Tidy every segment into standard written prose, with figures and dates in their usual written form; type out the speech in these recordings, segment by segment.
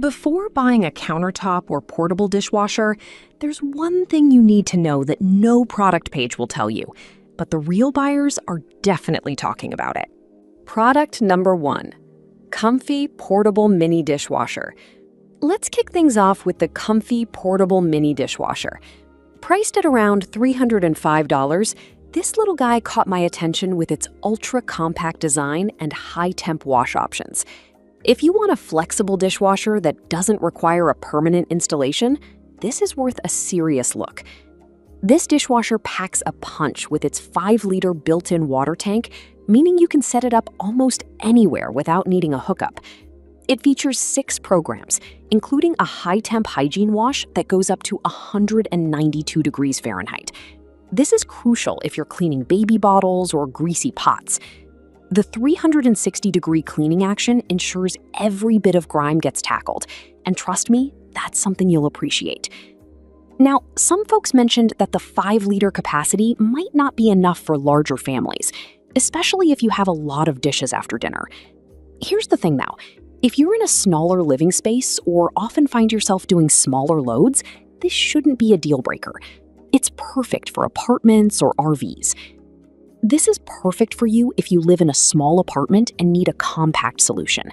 Before buying a countertop or portable dishwasher, there's one thing you need to know that no product page will tell you, but the real buyers are definitely talking about it. Product number 1, Comfy Portable Mini Dishwasher. Let's kick things off with the Comfy Portable Mini Dishwasher. Priced at around $305, this little guy caught my attention with its ultra-compact design and high-temp wash options. If you want a flexible dishwasher that doesn't require a permanent installation, this is worth a serious look. This dishwasher packs a punch with its 5-liter built-in water tank, meaning you can set it up almost anywhere without needing a hookup. It features 6 programs, including a high-temp hygiene wash that goes up to 192 degrees Fahrenheit. This is crucial if you're cleaning baby bottles or greasy pots. The 360-degree cleaning action ensures every bit of grime gets tackled, and trust me, that's something you'll appreciate. Now, some folks mentioned that the 5-liter capacity might not be enough for larger families, especially if you have a lot of dishes after dinner. Here's the thing though, if you're in a smaller living space or often find yourself doing smaller loads, this shouldn't be a deal breaker. It's perfect for apartments or RVs. This is perfect for you if you live in a small apartment and need a compact solution.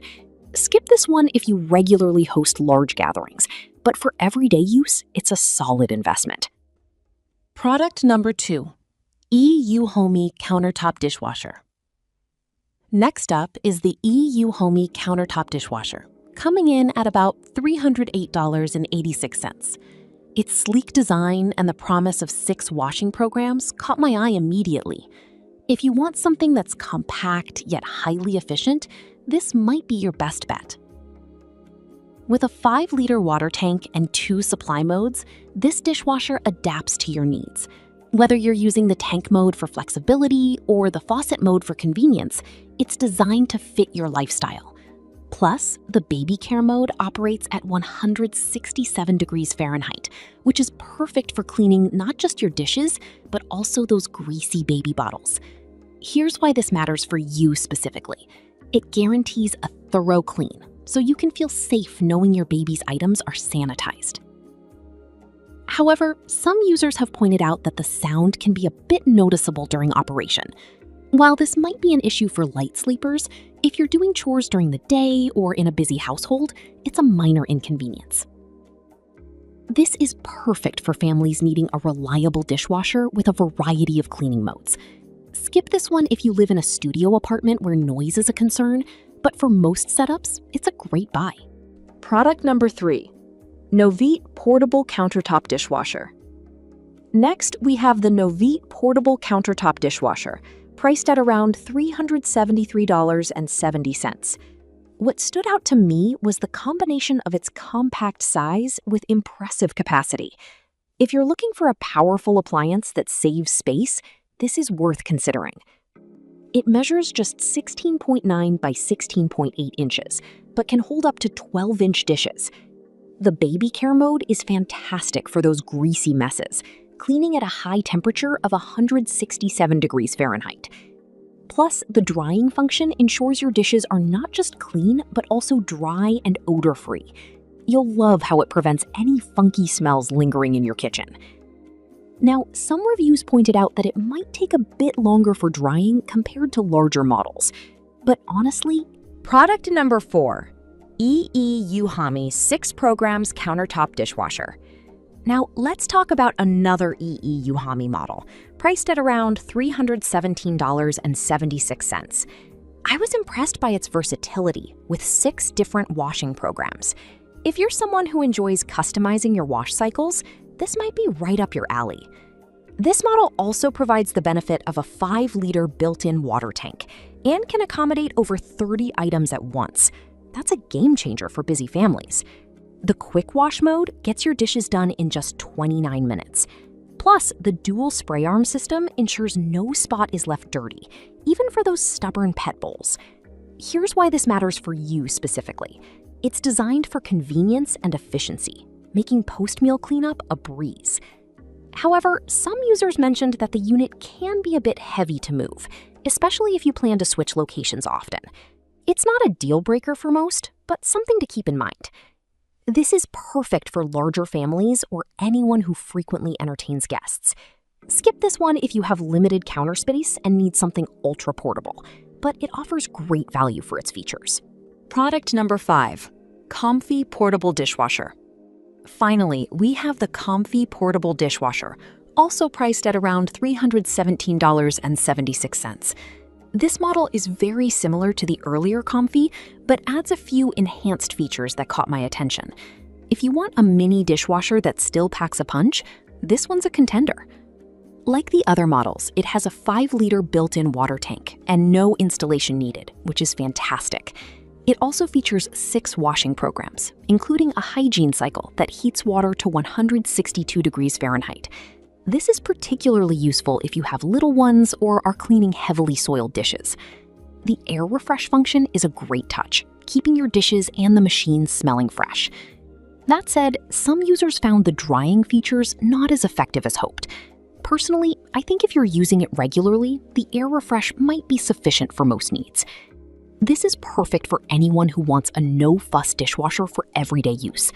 Skip this one if you regularly host large gatherings, but for everyday use, it's a solid investment. Product number 2, EU-Homey Countertop Dishwasher. Next up is the EU-Homey Countertop Dishwasher, coming in at about $308.86. Its sleek design and the promise of 6 washing programs caught my eye immediately. If you want something that's compact yet highly efficient, this might be your best bet. With a 5-liter water tank and 2 supply modes, this dishwasher adapts to your needs. Whether you're using the tank mode for flexibility or the faucet mode for convenience, it's designed to fit your lifestyle. Plus, the baby care mode operates at 167 degrees Fahrenheit, which is perfect for cleaning not just your dishes, but also those greasy baby bottles. Here's why this matters for you specifically. It guarantees a thorough clean, so you can feel safe knowing your baby's items are sanitized. However, some users have pointed out that the sound can be a bit noticeable during operation. While this might be an issue for light sleepers, if you're doing chores during the day or in a busy household, it's a minor inconvenience. This is perfect for families needing a reliable dishwasher with a variety of cleaning modes. Skip this one if you live in a studio apartment where noise is a concern, but for most setups, it's a great buy. Product number 3, Novit Portable Countertop Dishwasher. Next, we have the Novit Portable Countertop Dishwasher, priced at around $373.70. What stood out to me was the combination of its compact size with impressive capacity. If you're looking for a powerful appliance that saves space, this is worth considering. It measures just 16.9 by 16.8 inches, but can hold up to 12-inch dishes. The baby care mode is fantastic for those greasy messes, cleaning at a high temperature of 167 degrees Fahrenheit. Plus, the drying function ensures your dishes are not just clean, but also dry and odor-free. You'll love how it prevents any funky smells lingering in your kitchen. Now, some reviews pointed out that it might take a bit longer for drying compared to larger models. But honestly, product number 4, EU-Homey 6 Programs Countertop Dishwasher. Now, let's talk about another EU-Homey model, priced at around $317.76. I was impressed by its versatility with 6 different washing programs. If you're someone who enjoys customizing your wash cycles, this might be right up your alley. This model also provides the benefit of a 5-liter built-in water tank and can accommodate over 30 items at once. That's a game changer for busy families. The quick wash mode gets your dishes done in just 29 minutes. Plus, the dual spray arm system ensures no spot is left dirty, even for those stubborn pet bowls. Here's why this matters for you specifically. It's designed for convenience and efficiency, making post-meal cleanup a breeze. However, some users mentioned that the unit can be a bit heavy to move, especially if you plan to switch locations often. It's not a deal breaker for most, but something to keep in mind. This is perfect for larger families or anyone who frequently entertains guests. Skip this one if you have limited counter space and need something ultra portable, but it offers great value for its features. Product number 5, Comfy Portable Dishwasher. Finally, we have the Comfy Portable Dishwasher, also priced at around $317.76. This model is very similar to the earlier Comfy, but adds a few enhanced features that caught my attention. If you want a mini dishwasher that still packs a punch, this one's a contender. Like the other models, it has a 5-liter built-in water tank and no installation needed, which is fantastic. It also features 6 washing programs, including a hygiene cycle that heats water to 162 degrees Fahrenheit. This is particularly useful if you have little ones or are cleaning heavily soiled dishes. The air refresh function is a great touch, keeping your dishes and the machine smelling fresh. That said, some users found the drying features not as effective as hoped. Personally, I think if you're using it regularly, the air refresh might be sufficient for most needs. This is perfect for anyone who wants a no-fuss dishwasher for everyday use.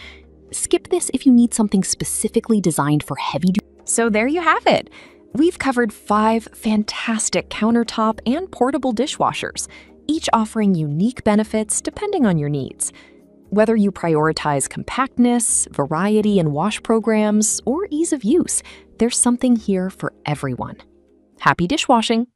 Skip this if you need something specifically designed for heavy-duty. So there you have it. We've covered 5 fantastic countertop and portable dishwashers, each offering unique benefits depending on your needs. Whether you prioritize compactness, variety in wash programs, or ease of use, there's something here for everyone. Happy dishwashing!